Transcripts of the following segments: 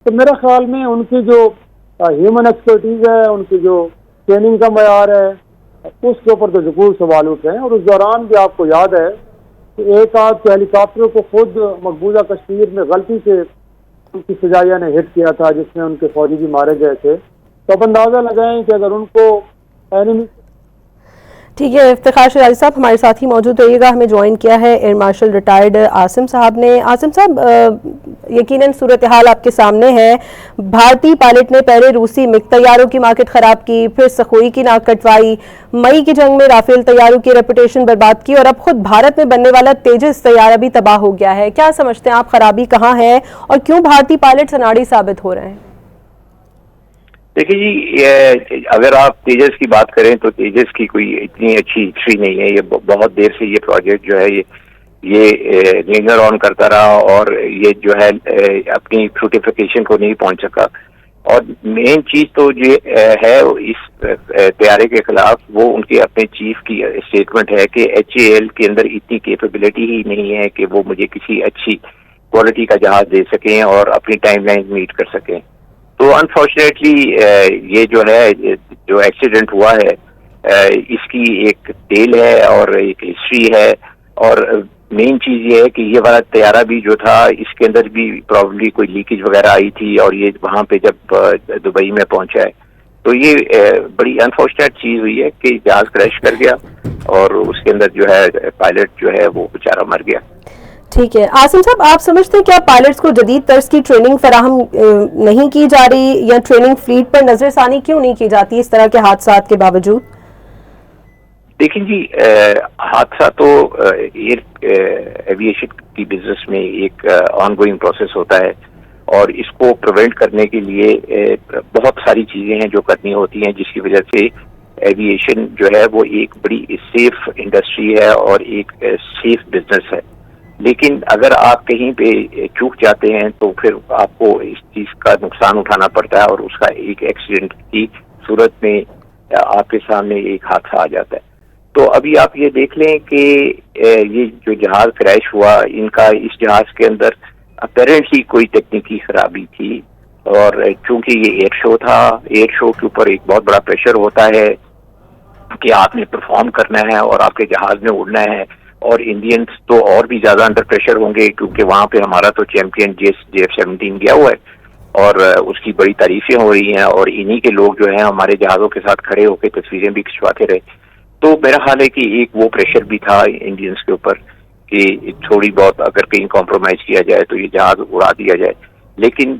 تو میرا خیال میں ان کی جو ہیومن ایکسپرٹیز ہے، ان کی جو ٹریننگ کا معیار ہے، اس کے اوپر تو ضرور سوال اٹھ رہے ہیں. اور اس دوران بھی آپ کو یاد ہے کہ ایک آدھ ہیلی کاپٹر کو خود مقبوضہ کشمیر میں غلطی سے ان کی فضائیہ نے ہٹ کیا تھا، جس میں ان کے فوجی بھی مارے گئے تھے. تو اب اندازہ لگائیں کہ اگر ان کو اینیمی. ٹھیک ہے، افتخار شیرازی صاحب ہمارے ساتھ ہی موجود رہیے گا. ہمیں جوائن کیا ہے ایئر مارشل ریٹائرڈ عاصم صاحب نے. عاصم صاحب، یقیناً صورتحال آپ کے سامنے ہے. بھارتی پائلٹ نے پہلے روسی مگ طیاروں کی مارکیٹ خراب کی، پھر سخوئی کی ناک کٹوائی، مئی کی جنگ میں رافیل طیاروں کی ریپوٹیشن برباد کی، اور اب خود بھارت میں بننے والا تیجس طیارہ بھی تباہ ہو گیا ہے. کیا سمجھتے ہیں آپ، خرابی کہاں ہے اور کیوں بھارتی پائلٹس اناڑی ثابت ہو رہے ہیں؟ دیکھیے جی، اگر آپ تیجس کی بات کریں تو تیجس کی کوئی اتنی اچھی ہسٹری نہیں ہے. یہ بہت دیر سے یہ پروجیکٹ جو ہے یہ لنگر آن کرتا رہا اور یہ جو ہے اپنی فروٹیفیکیشن کو نہیں پہنچ سکا. اور مین چیز تو یہ ہے اس طیارے کے خلاف، وہ ان کے اپنے چیف کی اسٹیٹمنٹ ہے کہ ایچ اے ایل کے اندر اتنی کیپیبلٹی ہی نہیں ہے کہ وہ مجھے کسی اچھی کوالٹی کا جہاز دے سکیں اور اپنی ٹائم لائن میٹ کر سکیں. تو انفارچونیٹلی یہ جو ہے جو ایکسیڈنٹ ہوا ہے اس کی ایک ٹیل ہے اور ایک ہسٹری ہے. اور مین چیز یہ ہے کہ یہ والا طیارہ بھی جو تھا اس کے اندر بھی پرابلی کوئی لیکیج وغیرہ آئی تھی، اور یہ وہاں پہ جب دبئی میں پہنچا ہے تو یہ بڑی انفارچونیٹ چیز ہوئی ہے کہ جہاز کریش کر گیا اور اس کے اندر جو ہے پائلٹ جو ہے وہ بیچارہ مر گیا. ٹھیک ہے عاصم صاحب، آپ سمجھتے ہیں کیا پائلٹس کو جدید طرز کی ٹریننگ فراہم نہیں کی جا رہی، یا ٹریننگ فلیٹ پر نظر ثانی کیوں نہیں کی جاتی اس طرح کے حادثات کے باوجود؟ دیکھیں جی، حادثہ تو ایویشن کی بزنس میں ایک آن گوئنگ پروسیس ہوتا ہے، اور اس کو پریونٹ کرنے کے لیے بہت ساری چیزیں ہیں جو کرنی ہوتی ہیں، جس کی وجہ سے ایویشن جو ہے وہ ایک بڑی سیف انڈسٹری ہے اور ایک سیف بزنس ہے. لیکن اگر آپ کہیں پہ چوک جاتے ہیں تو پھر آپ کو اس چیز کا نقصان اٹھانا پڑتا ہے، اور اس کا ایک ایکسیڈنٹ کی صورت میں آپ کے سامنے ایک حادثہ آ جاتا ہے. تو ابھی آپ یہ دیکھ لیں کہ یہ جو جہاز کریش ہوا، ان کا اس جہاز کے اندر اپیرنٹلی کوئی تکنیکی خرابی تھی، اور چونکہ یہ ایئر شو تھا، ایئر شو کے اوپر ایک بہت بڑا پریشر ہوتا ہے کہ آپ نے پرفارم کرنا ہے اور آپ کے جہاز میں اڑنا ہے. اور انڈینس تو اور بھی زیادہ انڈر پریشر ہوں گے، کیونکہ وہاں پہ ہمارا تو چیمپئن JF-17 گیا ہوا ہے اور اس کی بڑی تعریفیں ہو رہی ہیں، اور انہی کے لوگ جو ہیں ہمارے جہازوں کے ساتھ کھڑے ہو کے تصویریں بھی کھنچواتے رہے. تو میرا خیال ہے کہ ایک وہ پریشر بھی تھا انڈینس کے اوپر کہ تھوڑی بہت اگر کہیں کمپرومائز کیا جائے تو یہ جہاز اڑا دیا جائے. لیکن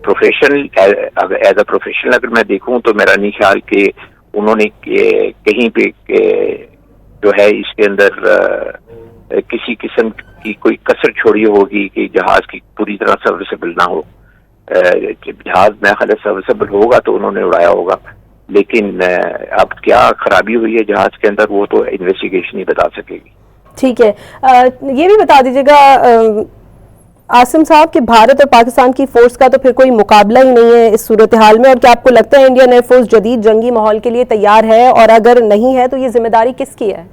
پروفیشنل ایز اے پروفیشنل اگر میں دیکھوں تو میرا نہیں خیال کہ انہوں نے کہیں پہ جو ہے اس کے اندر کسی قسم کی کوئی کسر چھوڑی ہوگی کہ جہاز کی پوری طرح سروسیبل نہ ہو. جہاز میں خیال سروسیبل ہوگا تو انہوں نے اڑایا ہوگا، لیکن اب کیا خرابی ہوئی ہے جہاز کے اندر وہ تو انویسٹیگیشن ہی بتا سکے گی. ٹھیک ہے، یہ بھی بتا دیجیے گا عاصم صاحب کہ بھارت اور پاکستان کی فورس کا تو پھر کوئی مقابلہ ہی نہیں ہے اس صورتحال میں، اور کیا آپ کو لگتا ہے انڈین ایئر فورس جدید جنگی ماحول کے لیے تیار ہے، اور اگر نہیں ہے تو یہ ذمہ داری کس کی ہے؟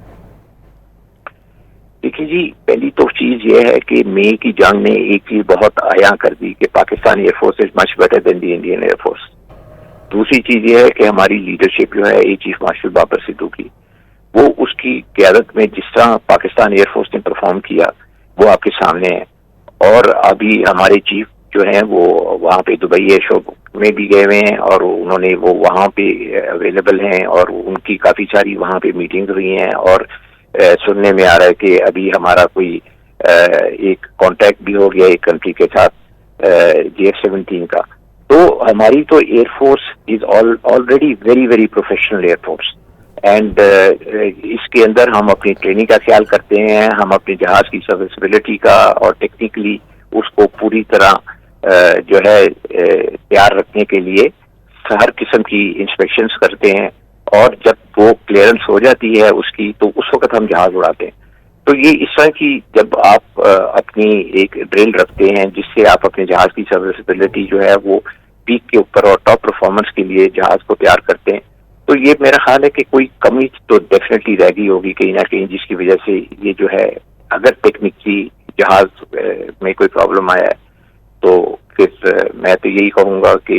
دیکھیے جی، پہلی تو چیز یہ ہے کہ مئی کی جنگ نے ایک چیز بہت عیاں کر دی کہ Pakistan year force is much better than the Indian air force. دوسری چیز یہ ہے کہ ہماری لیڈرشپ جو ہے air chief marshal Babar Siddiqui, وہ اس کی قیادت میں جس طرح پاکستان ایئر فورس نے پرفارم کیا وہ آپ کے سامنے ہے. اور ابھی ہمارے چیف جو ہیں وہ وہاں پہ دبئی ایئر شو میں بھی گئے ہوئے ہیں، اور انہوں نے وہ وہاں پہ اویلیبل ہیں، اور ان کی کافی ساری وہاں پہ میٹنگ ہوئی ہیں، اور سننے میں آ رہا ہے کہ ابھی ہمارا کوئی ایک کانٹیکٹ بھی ہو گیا ایک کنٹری کے ساتھ JF-17 کا. تو ہماری تو air force is already very very professional air force, and اس کے اندر ہم اپنی ٹریننگ کا خیال کرتے ہیں، ہم اپنے جہاز کی سروسیبلٹی کا اور ٹیکنیکلی اس کو پوری طرح جو ہے تیار رکھنے کے لیے ہر قسم کی انسپیکشنز کرتے ہیں، اور جب وہ کلیئرنس ہو جاتی ہے اس کی تو اس وقت ہم جہاز اڑاتے ہیں. تو یہ اس طرح کی جب آپ اپنی ایک ڈرل رکھتے ہیں جس سے آپ اپنے جہاز کی سروسیبلٹی جو ہے وہ پیک کے اوپر اور ٹاپ پرفارمنس کے لیے جہاز کو تیار کرتے ہیں، تو یہ میرا خیال ہے کہ کوئی کمی تو ڈیفینیٹلی رہ گئی ہوگی کہیں نہ کہیں، جس کی وجہ سے یہ جو ہے اگر ٹیکنیکلی جہاز میں کوئی پرابلم آیا ہے تو پھر میں تو یہی کہوں گا کہ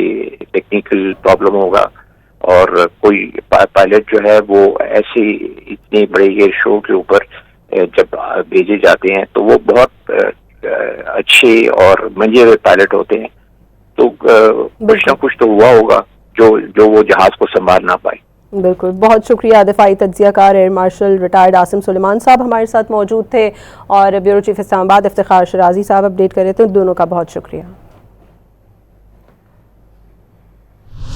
ٹیکنیکل پرابلم ہوگا اور کوئی پائلٹ جو ہے وہ ایسے اتنے بڑے ایئر شو کے اوپر جب بھیجے جاتے ہیں تو وہ بہت اچھے اور منجے ہوئے پائلٹ ہوتے ہیں، تو کچھ نہ کچھ تو ہوا ہوگا جو وہ جہاز کو سنبھال نہ پائے۔ بالکل، بہت شکریہ دفاعی تجزیہ کار air marshal retired Asim Sulaiman صاحب ہمارے ساتھ موجود تھے، اور بیورو چیف اسلام آباد افتخار شرازی صاحب اپڈیٹ کر رہے تھے، دونوں کا بہت شکریہ۔